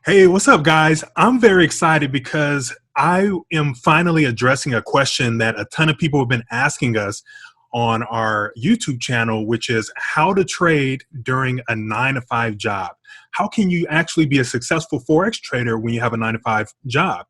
Hey, what's up, guys? I'm very excited because I am finally addressing a question that a ton of people have been asking us on our YouTube channel, which is how to trade during a 9 to 5 job. How can you actually be a successful Forex trader when you have a 9 to 5 job?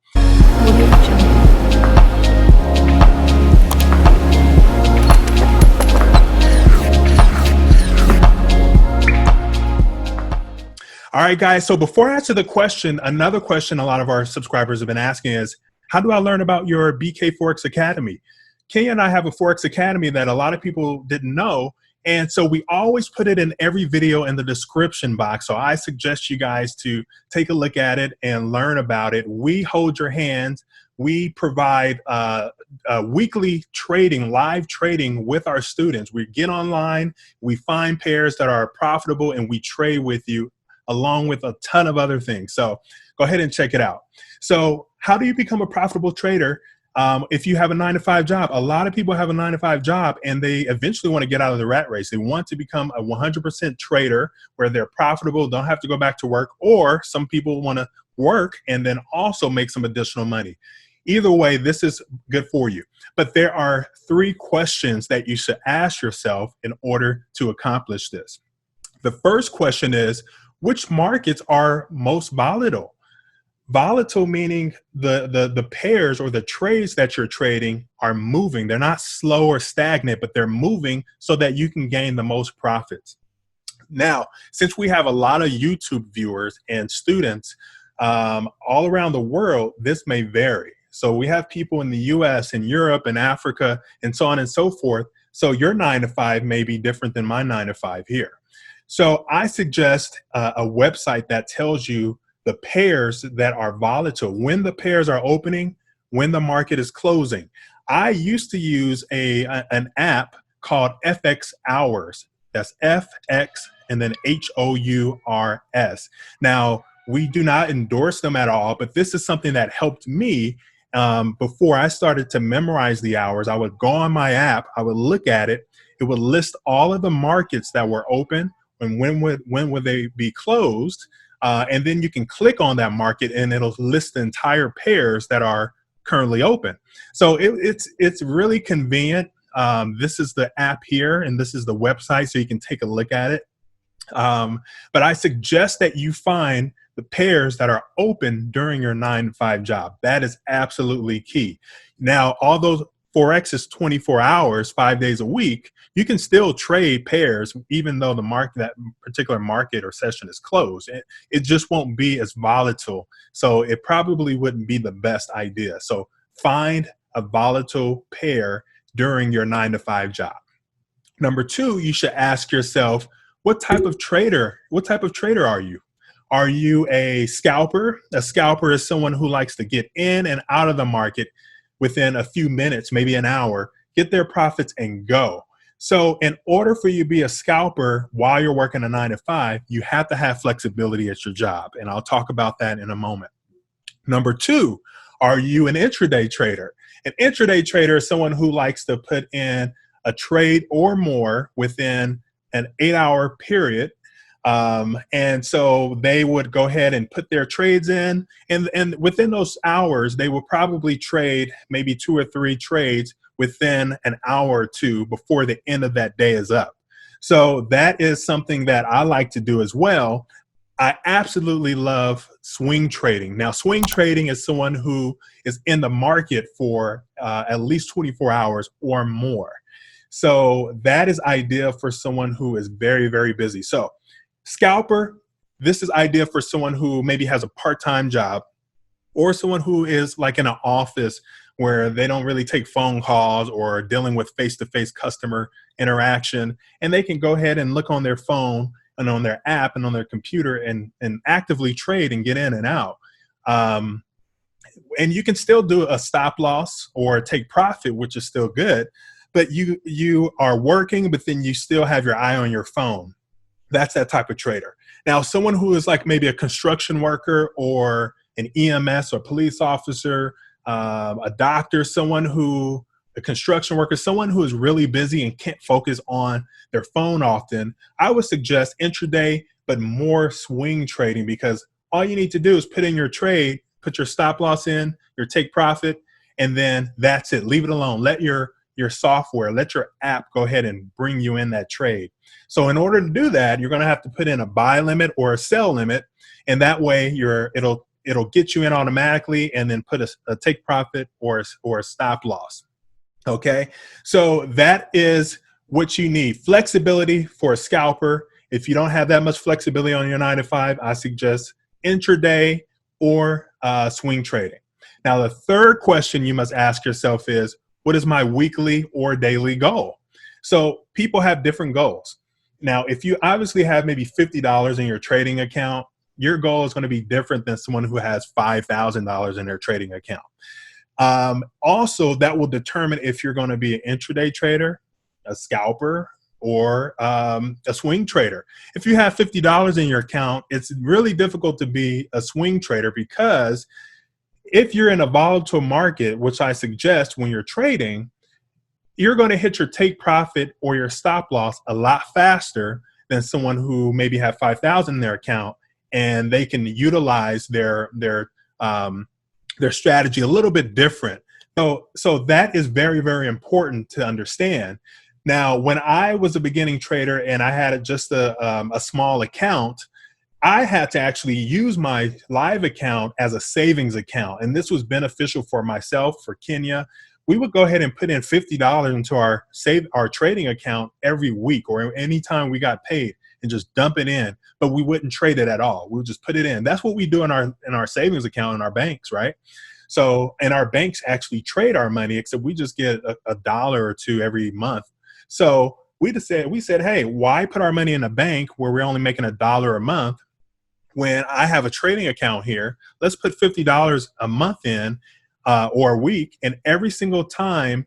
All right, guys. So before I answer the question, another question a lot of our subscribers have been asking is, how do I learn about your BK Forex Academy? Kenya and I have a Forex Academy that a lot of people didn't know. And so we always put it in every video in the description box. So I suggest you guys to take a look at it and learn about it. We hold your hands. We provide weekly trading, live trading with our students. We get online, we find pairs that are profitable, and we trade with you along with a ton of other things. So go ahead and check it out. So how do you become a profitable trader if you have a 9 to 5 job? A lot of people have a 9 to 5 job and they eventually want to get out of the rat race. They want to become a 100% trader where they're profitable, don't have to go back to work, or some people want to work and then also make some additional money. Either way, this is good for you. But there are 3 questions that you should ask yourself in order to accomplish this. The first question is, which markets are most volatile? Volatile meaning the pairs or the trades that you're trading are moving. They're not slow or stagnant, but they're moving so that you can gain the most profits. Now, since we have a lot of YouTube viewers and students all around the world, this may vary. So we have people in the US and Europe and Africa and so on and so forth. So your 9 to 5 may be different than my 9 to 5 here. So I suggest a website that tells you the pairs that are volatile, when the pairs are opening, when the market is closing. I used to use an app called FX Hours. That's FX and then HOURS. Now, we do not endorse them at all, but this is something that helped me before I started to memorize the hours. I would go on my app, I would look at it, it would list all of the markets that were open, and when would they be closed, and then you can click on that market and it'll list the entire pairs that are currently open. So it's really convenient. This is the app here and this is the website, so you can take a look at it. But I suggest that you find the pairs that are open during your 9 to 5 job. That is absolutely key. Now, although Forex is 24 hours, 5 days a week, you can still trade pairs even though that particular market or session is closed. It just won't be as volatile. So it probably wouldn't be the best idea. So find a volatile pair during your 9 to 5 job. Number 2, you should ask yourself, what type of trader are you? Are you a scalper? A scalper is someone who likes to get in and out of the market within a few minutes, maybe an hour, get their profits and go. So in order for you to be a scalper while you're working a 9 to 5, you have to have flexibility at your job. And I'll talk about that in a moment. Number 2, are you an intraday trader? An intraday trader is someone who likes to put in a trade or more within an 8-hour period. And so they would go ahead and put their trades in, and within those hours, they will probably trade maybe 2 or 3 trades within an hour or 2 before the end of that day is up. So that is something that I like to do as well. I absolutely love swing trading. Now, swing trading is someone who is in the market for at least 24 hours or more. So that is ideal for someone who is very, very busy. So scalper, this is ideal for someone who maybe has a part-time job or someone who is like in an office where they don't really take phone calls or dealing with face-to-face customer interaction, and they can go ahead and look on their phone and on their app and on their computer and actively trade and get in and out. And you can still do a stop loss or take profit, which is still good, but you are working, but then you still have your eye on your phone. That's that type of trader. Now, someone who is like maybe a construction worker or an EMS or police officer, a doctor, a construction worker, someone who is really busy and can't focus on their phone often, I would suggest intraday, but more swing trading, because all you need to do is put in your trade, put your stop loss in, your take profit, and then that's it. Leave it alone. Let your software, let your app go ahead and bring you in that trade. So in order to do that, you're going to have to put in a buy limit or a sell limit, and that way it'll get you in automatically, and then put a take profit or a stop loss. Okay, so that is what you need. Flexibility for a scalper. If you don't have that much flexibility on your 9 to 5, I suggest intraday or swing trading. Now, the third question you must ask yourself is, what is my weekly or daily goal? So people have different goals. Now, if you obviously have maybe $50 in your trading account, your goal is going to be different than someone who has $5,000 in their trading account. Also, that will determine if you're going to be an intraday trader, a scalper, or a swing trader. If you have $50 in your account, it's really difficult to be a swing trader, because if you're in a volatile market, which I suggest when you're trading, you're going to hit your take profit or your stop loss a lot faster than someone who maybe have 5,000 in their account, and they can utilize their strategy a little bit different. So that is very, very important to understand. Now, when I was a beginning trader and I had just a small account, I had to actually use my live account as a savings account. And this was beneficial for myself, for Kenya. We would go ahead and put in $50 into our trading account every week or anytime we got paid, and just dump it in. But we wouldn't trade it at all. We would just put it in. That's what we do in our savings account in our banks, right? So, and our banks actually trade our money, except we just get a dollar or two every month. So we said, hey, why put our money in a bank where we're only making $1 a month when I have a trading account here? Let's put $50 a month in or a week, and every single time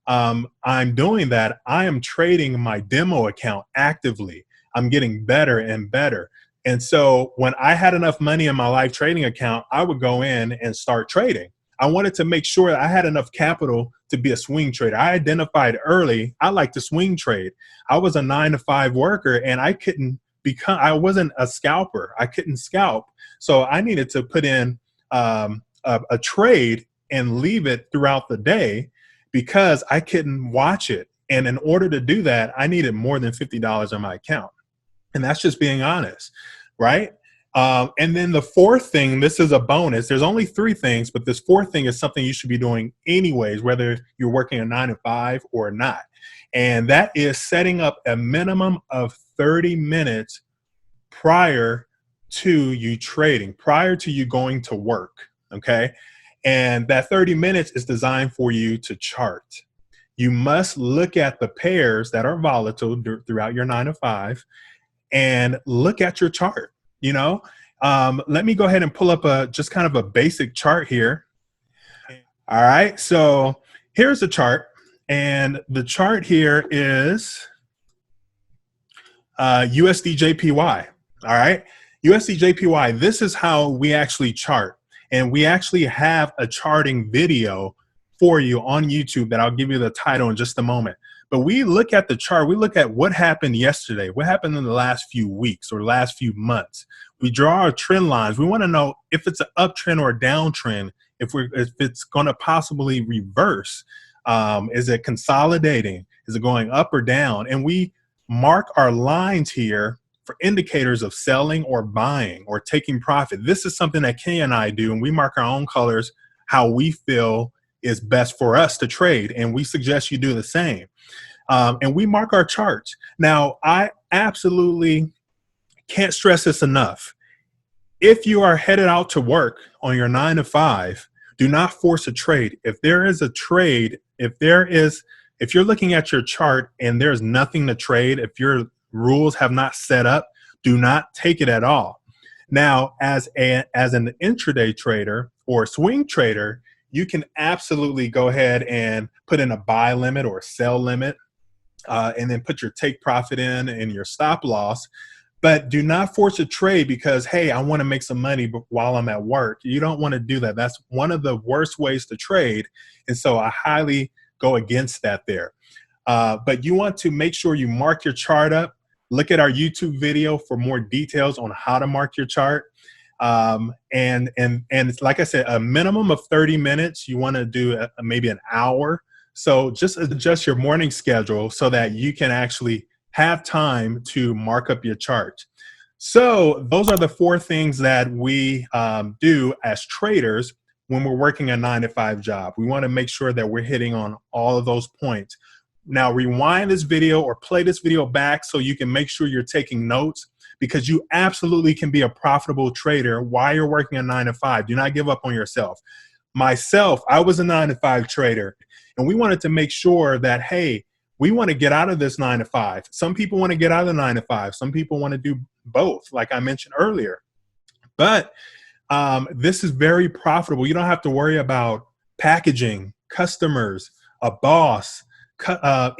I'm doing that, I am trading my demo account actively. I'm getting better and better. And so when I had enough money in my live trading account, I would go in and start trading. I wanted to make sure that I had enough capital to be a swing trader. I identified early, I like to swing trade. I was a 9 to 5 worker, and I wasn't a scalper. I couldn't scalp. So I needed to put in a trade and leave it throughout the day, because I couldn't watch it. And in order to do that, I needed more than $50 in my account. And that's just being honest, right? And then the fourth thing, this is a bonus. There's only 3 things, but this fourth thing is something you should be doing anyways, whether you're working a 9 to 5 or not. And that is setting up a minimum of 30 minutes prior to you trading, prior to you going to work, okay? And that 30 minutes is designed for you to chart. You must look at the pairs that are volatile throughout your 9 to 5 and look at your chart. Let me go ahead and pull up just kind of a basic chart here. All right, so here's the chart, and the chart here is USD/JPY. All right, USD/JPY. This is how we actually chart, and we actually have a charting video for you on YouTube that I'll give you the title in just a moment. But we look at the chart, we look at what happened yesterday, what happened in the last few weeks or last few months. We draw our trend lines. We want to know if it's an uptrend or a downtrend, if it's going to possibly reverse. Is it consolidating? Is it going up or down? And we mark our lines here for indicators of selling or buying or taking profit. This is something that Kenya and I do, and we mark our own colors how we feel is best for us to trade, and we suggest you do the same. And we mark our charts. Now, I absolutely can't stress this enough. If you are headed out to work on your 9 to 5, do not force a trade. If there is a trade, if you're looking at your chart and there's nothing to trade, if your rules have not set up, do not take it at all. Now, as an intraday trader or swing trader, you can absolutely go ahead and put in a buy limit or a sell limit, and then put your take profit in and your stop loss. But do not force a trade because, hey, I want to make some money while I'm at work. You don't want to do that. That's one of the worst ways to trade. And so I highly go against that there. But you want to make sure you mark your chart up. Look at our YouTube video for more details on how to mark your chart. And like I said, a minimum of 30 minutes. You want to do maybe an hour. So just adjust your morning schedule so that you can actually have time to mark up your chart. So those are the 4 things that we do as traders when we're working a 9-to-5 job. We want to make sure that we're hitting on all of those points. Now rewind this video or play this video back so you can make sure you're taking notes, because you absolutely can be a profitable trader while you're working a 9-to-5. Do not give up on yourself. Myself, I was a 9-to-5 trader, and we wanted to make sure that, hey, we want to get out of this 9-to-5. Some people want to get out of the 9-to-5. Some people want to do both, like I mentioned earlier. But this is very profitable. You don't have to worry about packaging, customers, a boss,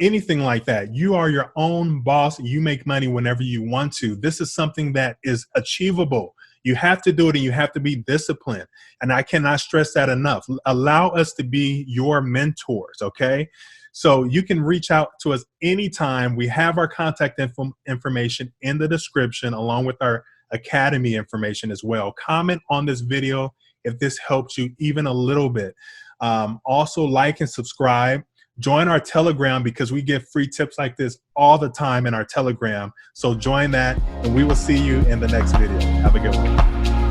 anything like that. You are your own boss. You make money whenever you want to. This is something that is achievable. You have to do it, and you have to be disciplined. And I cannot stress that enough. Allow us to be your mentors, okay? So you can reach out to us anytime. We have our contact information in the description, along with our Academy information as well. Comment on this video if this helps you even a little bit. Also, like and subscribe. Join our Telegram, because we give free tips like this all the time in our Telegram. So join that, and we will see you in the next video. Have a good one.